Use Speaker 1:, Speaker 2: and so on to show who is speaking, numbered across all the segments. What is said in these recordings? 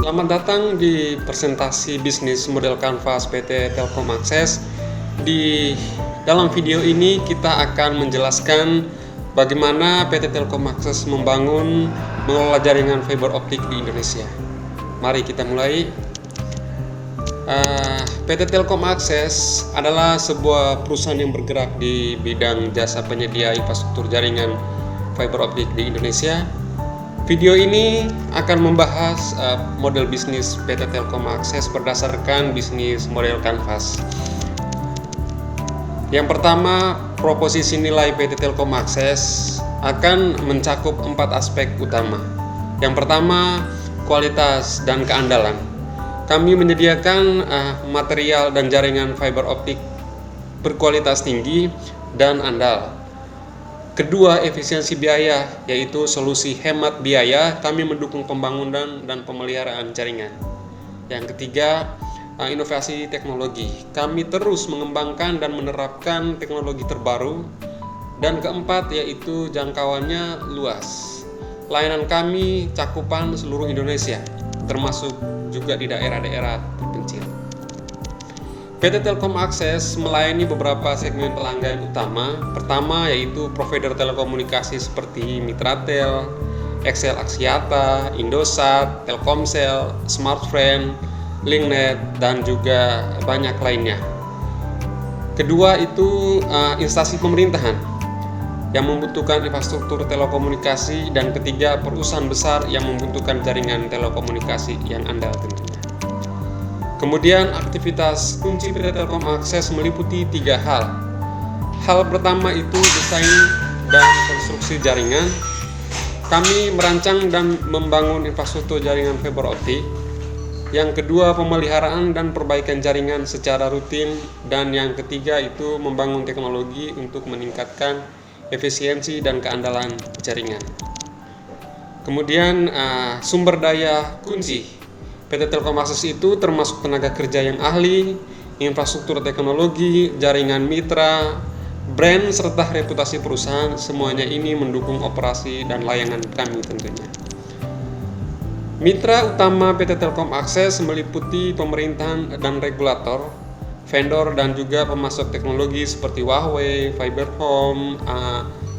Speaker 1: Selamat datang di presentasi bisnis model Canvas PT Telkom Akses. Di dalam video ini kita akan menjelaskan bagaimana PT Telkom Akses mengelola jaringan fiber optik di Indonesia. Mari kita mulai. PT Telkom Akses adalah sebuah perusahaan yang bergerak di bidang jasa penyedia infrastruktur jaringan fiber optik di Indonesia. Video ini akan membahas model bisnis PT Telkom Akses berdasarkan bisnis model Canvas. Yang pertama, proposisi nilai PT Telkom Akses akan mencakup 4 aspek utama. Yang pertama, kualitas dan keandalan. Kami menyediakan material dan jaringan fiber optik berkualitas tinggi dan andal. Kedua, efisiensi biaya, yaitu solusi hemat biaya. Kami mendukung pembangunan dan pemeliharaan jaringan. Yang ketiga, inovasi teknologi. Kami terus mengembangkan dan menerapkan teknologi terbaru. Dan keempat, yaitu jangkauannya luas. Layanan kami cakupan seluruh Indonesia, termasuk juga di daerah-daerah terpencil. PT Telkom Akses melayani beberapa segmen pelanggan utama. Pertama yaitu provider telekomunikasi seperti Mitratel, XL Axiata, Indosat, Telkomsel, Smartfren, Linknet, dan juga banyak lainnya. Kedua itu instansi pemerintahan yang membutuhkan infrastruktur telekomunikasi, dan ketiga perusahaan besar yang membutuhkan jaringan telekomunikasi yang andal tentunya. Kemudian aktivitas kunci PT Telkom Akses meliputi 3 hal. Hal pertama itu desain dan konstruksi jaringan. Kami merancang dan membangun infrastruktur jaringan fiber optik. Yang kedua, pemeliharaan dan perbaikan jaringan secara rutin. Dan yang ketiga itu membangun teknologi untuk meningkatkan efisiensi dan keandalan jaringan. Kemudian sumber daya kunci PT Telkom Akses itu termasuk tenaga kerja yang ahli, infrastruktur teknologi, jaringan mitra, brand, serta reputasi perusahaan. Semuanya ini mendukung operasi dan layanan kami tentunya. Mitra utama PT Telkom Akses meliputi pemerintahan dan regulator, vendor dan juga pemasok teknologi seperti Huawei, Fiberhome,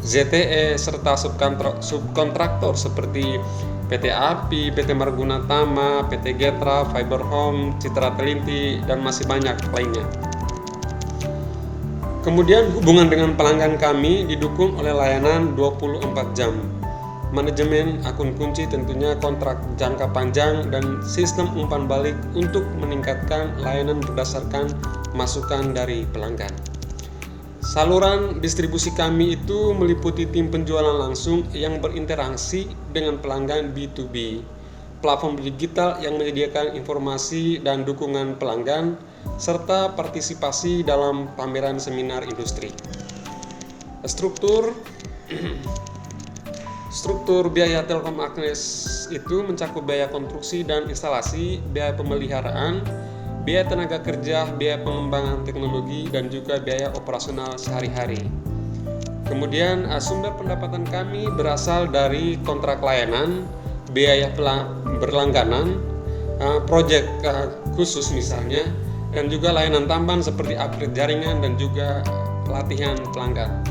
Speaker 1: ZTE, serta subkontraktor seperti PT API, PT Marguna Tama, PT Getra, Fiberhome, Citra Telinti, dan masih banyak lainnya. Kemudian hubungan dengan pelanggan kami didukung oleh layanan 24 jam. Manajemen akun kunci tentunya kontrak jangka panjang dan sistem umpan balik untuk meningkatkan layanan berdasarkan masukan dari pelanggan. Saluran distribusi kami itu meliputi tim penjualan langsung yang berinteraksi dengan pelanggan B2B, platform digital yang menyediakan informasi dan dukungan pelanggan, serta partisipasi dalam pameran seminar industri. Struktur biaya Telkom Akses itu mencakup biaya konstruksi dan instalasi, biaya pemeliharaan, biaya tenaga kerja, biaya pengembangan teknologi, dan juga biaya operasional sehari-hari. Kemudian sumber pendapatan kami berasal dari kontrak layanan, biaya berlangganan, proyek khusus misalnya, dan juga layanan tambahan seperti upgrade jaringan dan juga pelatihan pelanggan.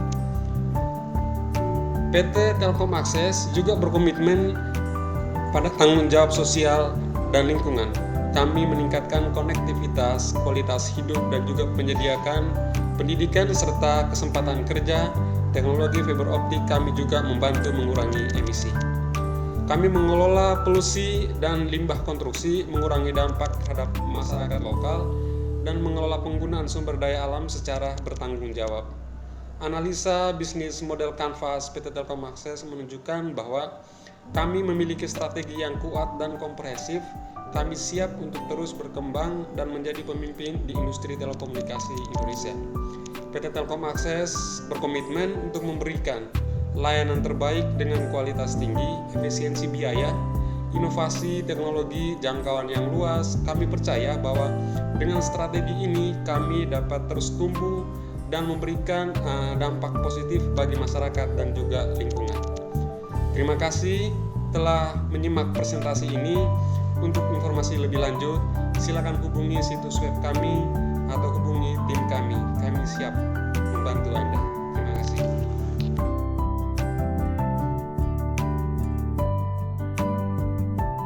Speaker 1: PT Telkom Akses juga berkomitmen pada tanggung jawab sosial dan lingkungan. Kami meningkatkan konektivitas, kualitas hidup, dan juga menyediakan pendidikan serta kesempatan kerja. Teknologi fiber optik kami juga membantu mengurangi emisi. Kami mengelola polusi dan limbah konstruksi, mengurangi dampak terhadap masyarakat lokal, dan mengelola penggunaan sumber daya alam secara bertanggung jawab. Analisa bisnis model Canvas PT Telkom Akses menunjukkan bahwa kami memiliki strategi yang kuat dan komprehensif. Kami siap untuk terus berkembang dan menjadi pemimpin di industri telekomunikasi Indonesia. PT Telkom Akses berkomitmen untuk memberikan layanan terbaik dengan kualitas tinggi, efisiensi biaya, inovasi teknologi, jangkauan yang luas. Kami percaya bahwa dengan strategi ini kami dapat terus tumbuh dan memberikan dampak positif bagi masyarakat dan juga lingkungan. Terima kasih telah menyimak presentasi ini. Untuk informasi lebih lanjut, silakan hubungi situs web kami atau hubungi tim kami. Kami siap membantu Anda.